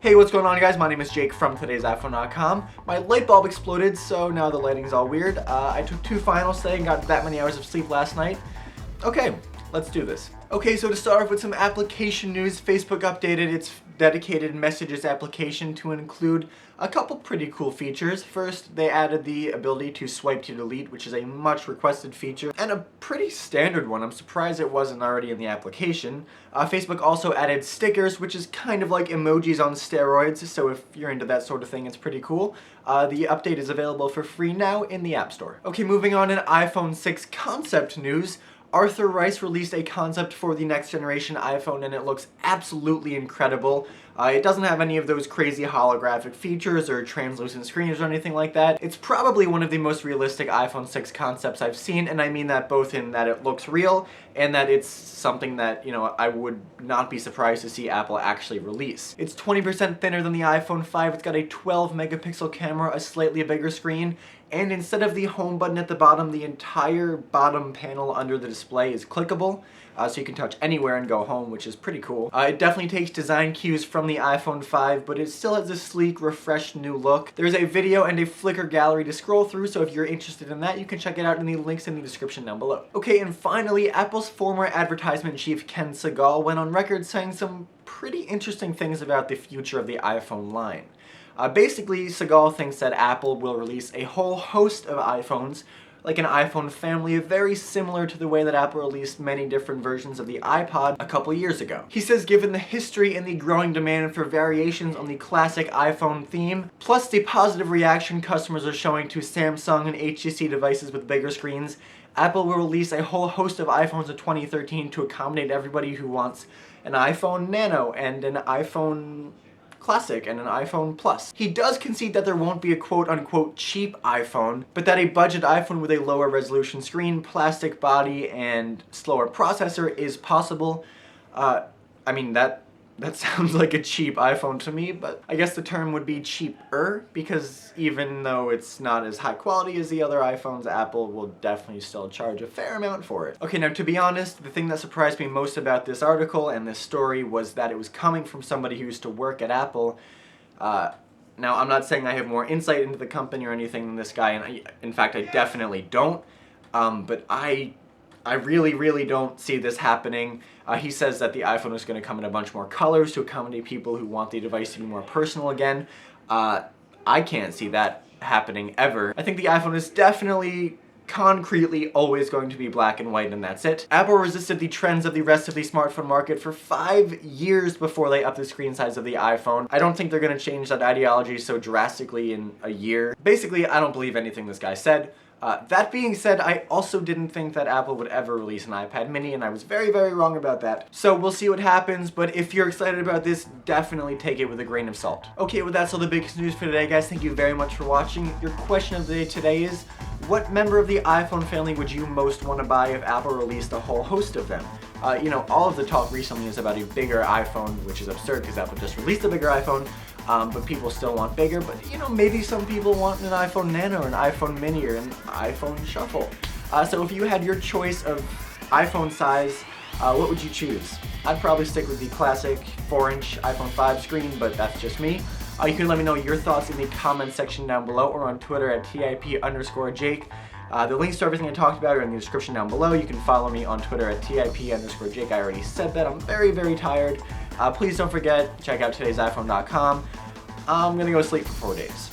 Hey, what's going on, guys? My name is Jake from TodaysiPhone.com. My light bulb exploded, so now the lighting's all weird. I took 2 finals today and got that many hours of sleep last night. Okay, let's do this. Okay, so to start off with some application news, Facebook updated its dedicated messages application to include a couple pretty cool features. First, they added the ability to swipe to delete, which is a much requested feature, and a pretty standard one. I'm surprised it wasn't already in the application. Facebook also added stickers, which is kind of like emojis on steroids, so if you're into that sort of thing, it's pretty cool. The update is available for free now in the App Store. Okay, moving on in iPhone 6 concept news. Arthur Rice released a concept for the next generation iPhone and it looks absolutely incredible. It doesn't have any of those crazy holographic features or translucent screens or anything like that. It's probably one of the most realistic iPhone 6 concepts I've seen, and I mean that both in that it looks real and that it's something that, I would not be surprised to see Apple actually release. It's 20% thinner than the iPhone 5, it's got a 12 megapixel camera, a slightly bigger screen, and instead of the home button at the bottom, the entire bottom panel under the display is clickable, so you can touch anywhere and go home, which is pretty cool. It definitely takes design cues from the iPhone 5, but it still has a sleek, refreshed new look. There's a video and a Flickr gallery to scroll through, so if you're interested in that, you can check it out in the links in the description down below. Okay, and finally, Apple's former advertisement chief, Ken Segal, went on record saying some pretty interesting things about the future of the iPhone line. Basically, Segal thinks that Apple will release a whole host of iPhones, like an iPhone family, very similar to the way that Apple released many different versions of the iPod a couple years ago. He says given the history and the growing demand for variations on the classic iPhone theme, plus the positive reaction customers are showing to Samsung and HTC devices with bigger screens, Apple will release a whole host of iPhones in 2013 to accommodate everybody who wants an iPhone Nano and an iPhone Classic and an iPhone Plus. He does concede that there won't be a quote-unquote cheap iPhone, but that a budget iPhone with a lower resolution screen, plastic body, and slower processor is possible. I mean, that sounds like a cheap iPhone to me, but I guess the term would be cheaper, because even though it's not as high quality as the other iPhones, Apple will definitely still charge a fair amount for it. Okay, now to be honest, the thing that surprised me most about this article and this story was that it was coming from somebody who used to work at Apple. Now, I'm not saying I have more insight into the company or anything than this guy, and in fact, I definitely don't, but I really don't see this happening. He says that the iPhone is going to come in a bunch more colors to accommodate people who want the device to be more personal again. I can't see that happening ever. I think the iPhone is definitely concretely always going to be black and white, and that's it. Apple resisted the trends of the rest of the smartphone market for 5 years before they upped the screen size of the iPhone. I don't think they're going to change that ideology so drastically in a year. Basically, I don't believe anything this guy said. That being said, I also didn't think that Apple would ever release an iPad mini, and I was very wrong about that. So we'll see what happens, but if you're excited about this, definitely take it with a grain of salt. Okay, well that's all the biggest news for today, guys. Thank you very much for watching. Your question of the day today is, what member of the iPhone family would you most want to buy if Apple released a whole host of them? All of the talk recently is about a bigger iPhone, which is absurd because Apple just released a bigger iPhone. But people still want bigger, but maybe some people want an iPhone Nano, or an iPhone Mini, or an iPhone Shuffle. So if you had your choice of iPhone size, what would you choose? I'd probably stick with the classic 4-inch iPhone 5 screen, but that's just me. You can let me know your thoughts in the comment section down below or on Twitter at TIP_Jake. The links to everything I talked about are in the description down below. You can follow me on Twitter at TIP_Jake. I already said that. I'm very tired. Please don't forget, check out TodaysiPhone.com. I'm gonna go sleep for 4 days.